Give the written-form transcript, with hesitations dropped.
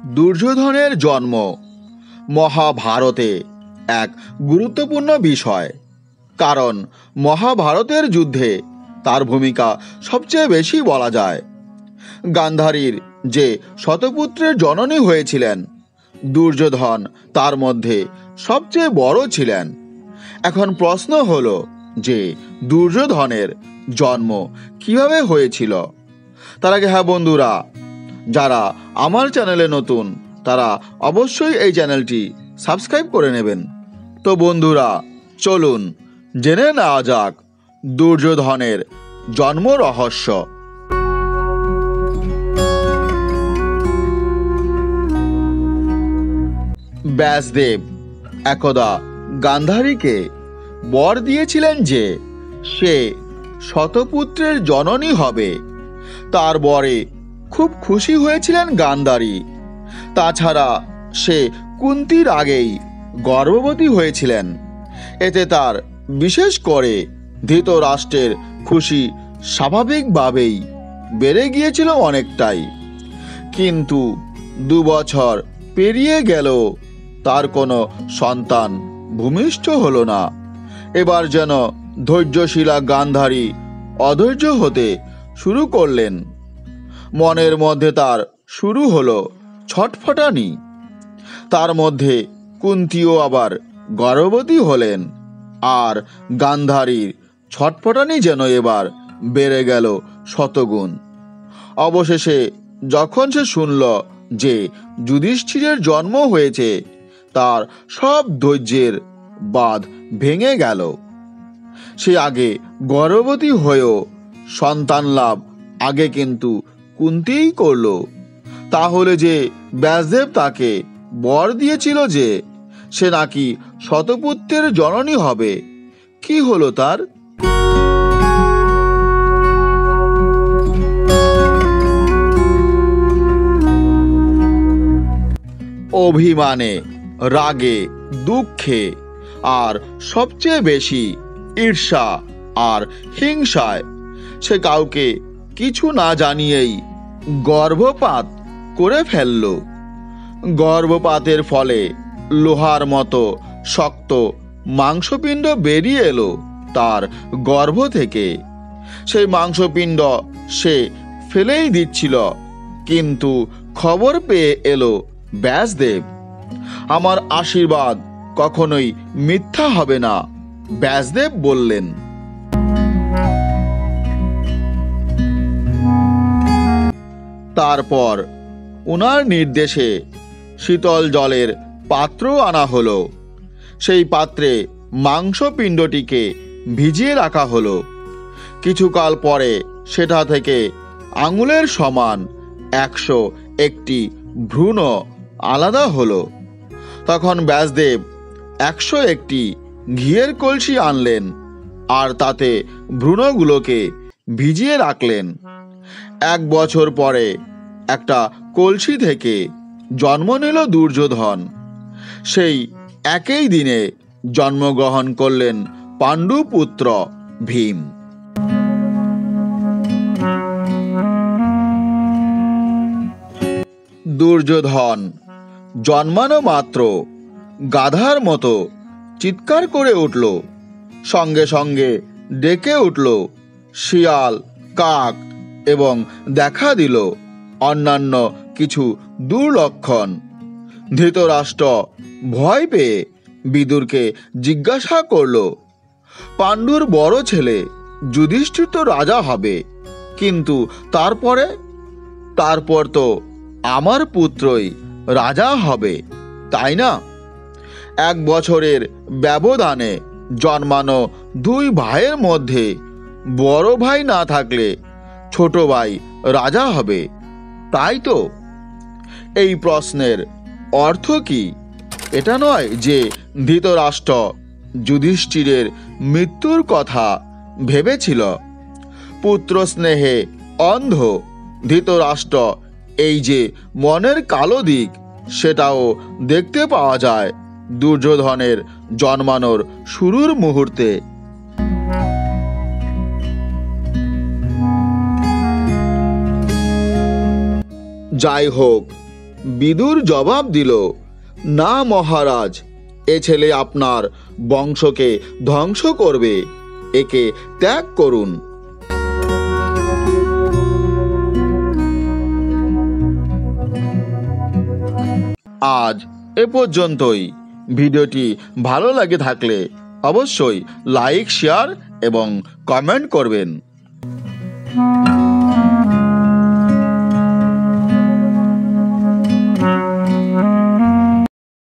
দুর্যোধনের জন্ম মহাভারতে এক গুরুত্বপূর্ণ বিষয়, কারণ মহাভারতের যুদ্ধে তার ভূমিকা সবচেয়ে বেশি বলা যায়। গান্ধারীর যে শতপুত্রের জননী হয়েছিলেন, দুর্যোধন তার মধ্যে সবচেয়ে বড় ছিলেন। এখন প্রশ্ন হলো যে দুর্যোধনের জন্ম কিভাবে হয়েছিল। তার আগে হ্যাঁ বন্ধুরা, যারা আমার চ্যানেলে নতুন তারা অবশ্যই এই চ্যানেলটি সাবস্ক্রাইব করে নেবেন। তো বন্ধুরা, চলুন জেনে নেওয়া যাক দুর্যোধনের জন্ম রহস্য। ব্যাসদেব একদা গান্ধারীকে বর দিয়েছিলেন যে সে শতপুত্রের জননী হবে। তার বরে খুব খুশি হয়েছিলেন গান্ধারী। তাছাড়া সে কুন্তির আগেই গর্ভবতী হয়েছিলেন। এতে তার বিশেষ করে ধৃতরাষ্ট্রের খুশি স্বাভাবিকভাবেই বেড়ে গিয়েছিল অনেকটাই। কিন্তু 2 বছর পেরিয়ে গেল, তার কোনো সন্তান ভূমিষ্ঠ হলো না। এবার যেন ধৈর্যশীলা গান্ধারী অধৈর্য হতে শুরু করলেন। মনের মধ্যে তার শুরু হলো ছটফটানি। তার মধ্যে কুন্তিও আবার গর্ভবতী হলেন, আর গান্ধারীর ছটফটানি যেন এবার বেড়ে গেল শতগুণ। অবশেষে যখন সে শুনল যে যুধিষ্ঠিরের জন্ম হয়েছে, তার সব ধৈর্যের বাঁধ ভেঙে গেল। সে আগে গর্ভবতী হয়েও সন্তান লাভ আগে কিন্তু কুন্তিই করল। তাহলে যে ব্যাসদেব তাকে বর দিয়েছিল যে সে নাকি শতপুত্রের জননী হবে, কি হলো তার? অভিমানে, রাগে, দুঃখে আর সবচেয়ে বেশি ঈর্ষা আর হিংসায় সে কাউকে কিছু না জানিয়েই গর্ভপাত করে ফেলল। গর্ভপাতের ফলে লোহার মতো শক্ত মাংসপিণ্ড বেরিয়ে এলো তার গর্ভ থেকে। সেই মাংসপিণ্ড সে ফেলেই দিচ্ছিল, কিন্তু খবর পেয়ে এলো ব্যাসদেব। আমার আশীর্বাদ কখনোই মিথ্যা হবে না, ব্যাসদেব বললেন। তারপর ওনার নির্দেশে শীতল জলের পাত্র আনা হলো। সেই পাত্রে মাংসপিণ্ডটিকে ভিজিয়ে রাখা হলো। কিছুকাল পরে সেটা থেকে আঙুলের সমান 101টি ভ্রূণ আলাদা হলো। তখন ব্যাসদেব 101টি ঘিয়ের কলসি আনলেন, আর তাতে ভ্রূণগুলোকে ভিজিয়ে রাখলেন। 1 বছর পরে একটা কলসি থেকে জন্ম নিল দুর্যোধন। সেই একই দিনে জন্মগ্রহণ করলেন পাণ্ডুপুত্র ভীম। দুর্যোধন জন্মানো মাত্র গাধার মতো চিৎকার করে উঠল। সঙ্গে সঙ্গে ডেকে উঠল শিয়াল, কাক এবং দেখা দিল অন্যান্য কিছু দুর্লক্ষণ। ধৃতরাষ্ট্র ভয় পেয়ে বিদুরকে জিজ্ঞাসা করল, পাণ্ডুর বড় ছেলে যুধিষ্ঠির তো রাজা হবে, কিন্তু তারপর তো আমার পুত্রই রাজা হবে, তাই না? 1 বছরের ব্যবধানে জন্মানো 2 ভাইয়ের মধ্যে বড় ভাই না থাকলে ছোট ভাই রাজা হবে, তাই তো? এই প্রশ্নের অর্থ কি? এটা নয় যে ধৃতরাষ্ট্র যুধিষ্ঠিরের মৃত্যুর কথা ভেবেছিল। পুত্র স্নেহে অন্ধ ধৃতরাষ্ট্র এই যে মনের কালো দিক, সেটাও দেখতে পাওয়া যায় দুর্যোধনের জন্মানোর শুরুর মুহূর্তে। যাই হোক, বিদুর জবাব দিল, না মহারাজ, এ ছেলে আপনার বংশকে ধ্বংস করবে, একে ত্যাগ করুন। আজ এ পর্যন্তই। ভিডিওটি ভালো লাগে থাকলে অবশ্যই লাইক, শেয়ার এবং কমেন্ট করবেন।